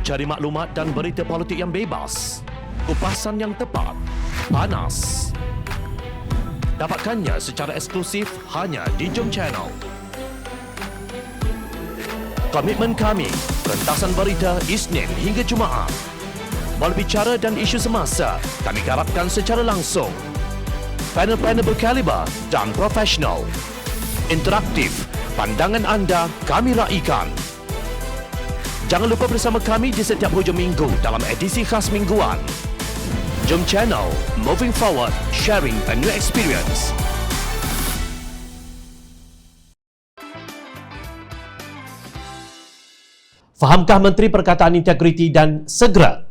Cari maklumat dan berita politik yang bebas, kupasan yang tepat, panas. Dapatkannya secara eksklusif hanya di Jom Channel. Komitmen kami, pentasan berita Isnin hingga Jumaat. Berbicara dan isu semasa, kami garapkan secara langsung. Panel-panel berkaliber dan profesional. Interaktif, pandangan anda kami raikan. Jangan lupa bersama kami di setiap hujung minggu dalam edisi khas mingguan. Jom Channel, moving forward, sharing a new experience. Fahamkah Menteri Perkataan Integriti dan segera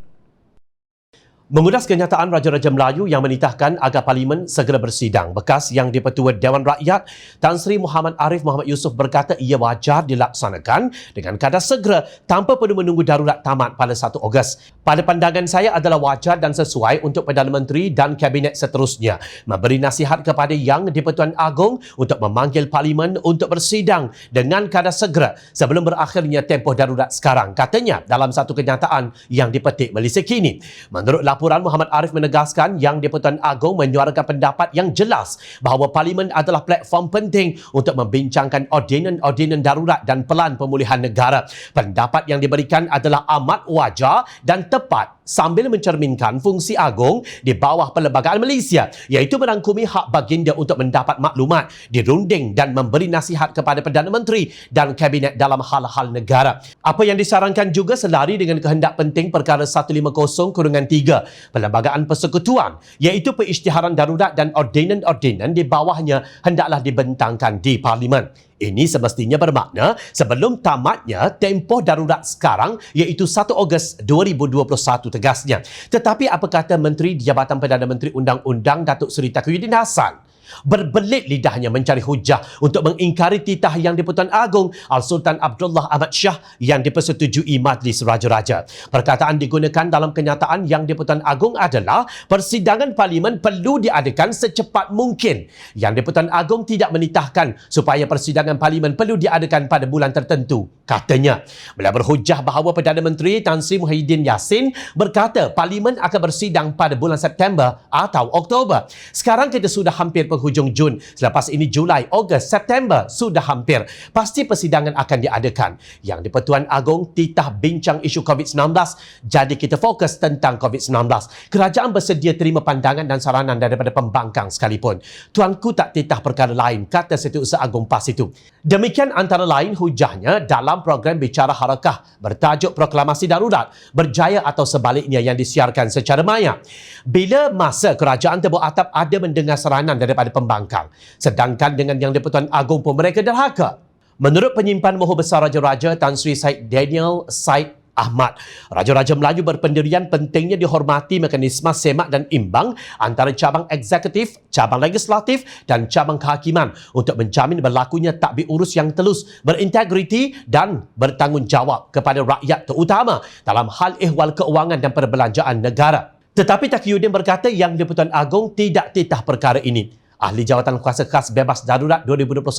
mengudas kenyataan Raja-Raja Melayu yang menitahkan agar Parlimen segera bersidang. Bekas Yang di-Pertua Dewan Rakyat Tan Sri Muhammad Arif Muhammad Yusof berkata ia wajar dilaksanakan dengan kadar segera tanpa perlu menunggu darurat tamat pada 1 Ogos. Pada pandangan saya adalah wajar dan sesuai untuk Perdana Menteri dan Kabinet seterusnya memberi nasihat kepada Yang di-Pertuan Agong untuk memanggil Parlimen untuk bersidang dengan kadar segera sebelum berakhirnya tempoh darurat sekarang. Katanya dalam satu kenyataan yang dipetik Malaysia Kini. Menurut laporan, Muhammad Arif menegaskan Yang di-Pertuan Agong menyuarakan pendapat yang jelas bahawa Parlimen adalah platform penting untuk membincangkan ordinan-ordinan darurat dan pelan pemulihan negara. Pendapat yang diberikan adalah amat wajar dan tepat sambil mencerminkan fungsi Agong di bawah Perlembagaan Malaysia, iaitu merangkumi hak baginda untuk mendapat maklumat, dirunding dan memberi nasihat kepada Perdana Menteri dan Kabinet dalam hal-hal negara. Apa yang disarankan juga selari dengan kehendak penting perkara 150/3 Perlembagaan Persekutuan, iaitu perisytiharan darurat dan ordinan-ordinan di bawahnya hendaklah dibentangkan di Parlimen. Ini semestinya bermakna sebelum tamatnya tempoh darurat sekarang, iaitu 1 Ogos 2021 tegasnya. Tetapi apa kata Menteri Jabatan Perdana Menteri Undang-Undang Datuk Seri Taqiyuddin Hassan? Berbelit lidahnya mencari hujah untuk mengingkari titah Yang di-Pertuan Agong Al-Sultan Abdullah Ahmad Shah yang dipersetujui Majlis Raja-Raja. Perkataan digunakan dalam kenyataan Yang di-Pertuan Agong adalah persidangan Parlimen perlu diadakan secepat mungkin. Yang di-Pertuan Agong tidak menitahkan supaya persidangan Parlimen perlu diadakan pada bulan tertentu, katanya. Beliau berhujah bahawa Perdana Menteri Tan Sri Muhyiddin Yassin berkata Parlimen akan bersidang pada bulan September atau Oktober. Sekarang kita sudah hampir penghujung Jun. Selepas ini Julai, Ogos, September sudah hampir. Pasti persidangan akan diadakan. Yang di-Pertuan Agong titah bincang isu COVID-19. Jadi kita fokus tentang COVID-19. Kerajaan bersedia terima pandangan dan saranan daripada pembangkang sekalipun. Tuanku tak titah perkara lain, kata Setiausaha Agong PAS itu. Demikian antara lain hujahnya dalam program Bicara Harakah bertajuk Proklamasi Darurat berjaya atau sebaliknya yang disiarkan secara maya. Bila masa kerajaan Tebuk Atap ada mendengar saranan daripada pembangkang, sedangkan dengan Yang di-Pertuan Agong pun mereka derhaka. Menurut penyimpan Moho Besar Raja-Raja Tan Sri Syed Daniel Syed Ahmad, Raja-Raja Melayu berpendirian pentingnya dihormati mekanisme semak dan imbang antara cabang eksekutif, cabang legislatif dan cabang kehakiman untuk menjamin berlakunya tadbir urus yang telus, berintegriti dan bertanggungjawab kepada rakyat, terutama dalam hal ihwal keuangan dan perbelanjaan negara. Tetapi Taqiyuddin berkata Yang di-Pertuan Agong tidak titah perkara ini. Ahli Jawatan Kuasa Khas Bebas Darurat 2021,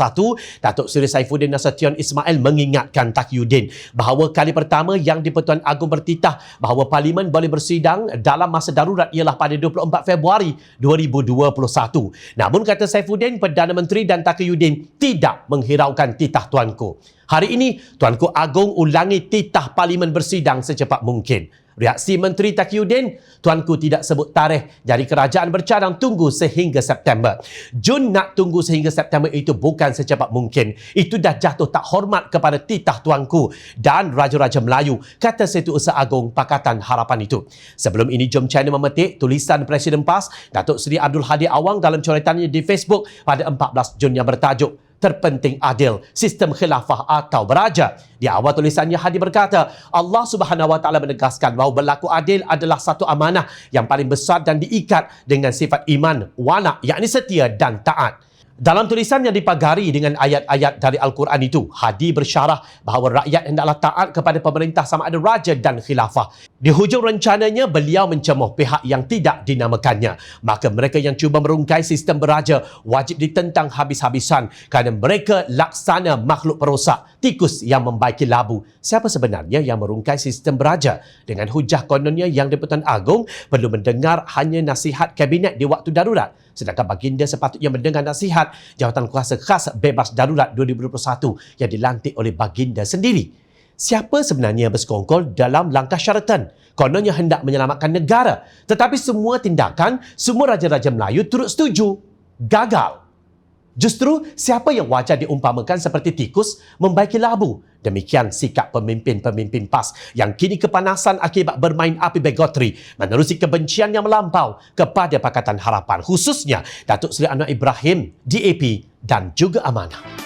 Datuk Seri Saifuddin Nasution Ismail mengingatkan Taqiyuddin bahawa kali pertama Yang di-Pertuan Agong bertitah bahawa Parlimen boleh bersidang dalam masa darurat ialah pada 24 Februari 2021. Namun kata Saifuddin, Perdana Menteri dan Taqiyuddin tidak menghiraukan titah tuanku. Hari ini, Tuanku Agong ulangi titah Parlimen bersidang secepat mungkin. Reaksi Menteri Taqiyuddin, tuanku tidak sebut tarikh, jadi kerajaan bercadang tunggu sehingga September. Jun nak tunggu sehingga September itu bukan secepat mungkin. Itu dah jatuh tak hormat kepada titah tuanku dan Raja-Raja Melayu, kata Setiausaha Agong Pakatan Harapan itu. Sebelum ini, Jom Channel memetik tulisan Presiden PAS, Datuk Seri Abdul Hadi Awang dalam coretannya di Facebook pada 14 Jun yang bertajuk Terpenting adil, sistem khilafah atau beraja. Di awal tulisannya, Hadi berkata, Allah Subhanahu Wa Taala menegaskan bahawa berlaku adil adalah satu amanah yang paling besar dan diikat dengan sifat iman, wala, yakni setia dan taat. Dalam tulisan yang dipagari dengan ayat-ayat dari Al-Quran itu, Hadi bersyarah bahawa rakyat hendaklah taat kepada pemerintah sama ada raja dan khilafah. Di hujung rencananya, beliau mencemuh pihak yang tidak dinamakannya. Maka mereka yang cuba merungkai sistem beraja wajib ditentang habis-habisan kerana mereka laksana makhluk perosak, tikus yang membaiki labu. Siapa sebenarnya yang merungkai sistem beraja? Dengan hujah kononnya yang di-Pertuan Agong perlu mendengar hanya nasihat kabinet di waktu darurat. Sedangkan baginda sepatutnya mendengar nasihat Jawatan Kuasa Khas Bebas Darurat 2021 yang dilantik oleh baginda sendiri. Siapa sebenarnya yang bersekongkol dalam langkah syaratan? Kononnya hendak menyelamatkan negara. Tetapi semua tindakan, semua raja-raja Melayu turut setuju. Gagal. Justru siapa yang wajar diumpamakan seperti tikus membaiki labu? Demikian sikap pemimpin-pemimpin PAS yang kini kepanasan akibat bermain api bigotry menerusi kebencian yang melampau kepada Pakatan Harapan, khususnya Datuk Seri Anwar Ibrahim, DAP dan juga Amanah.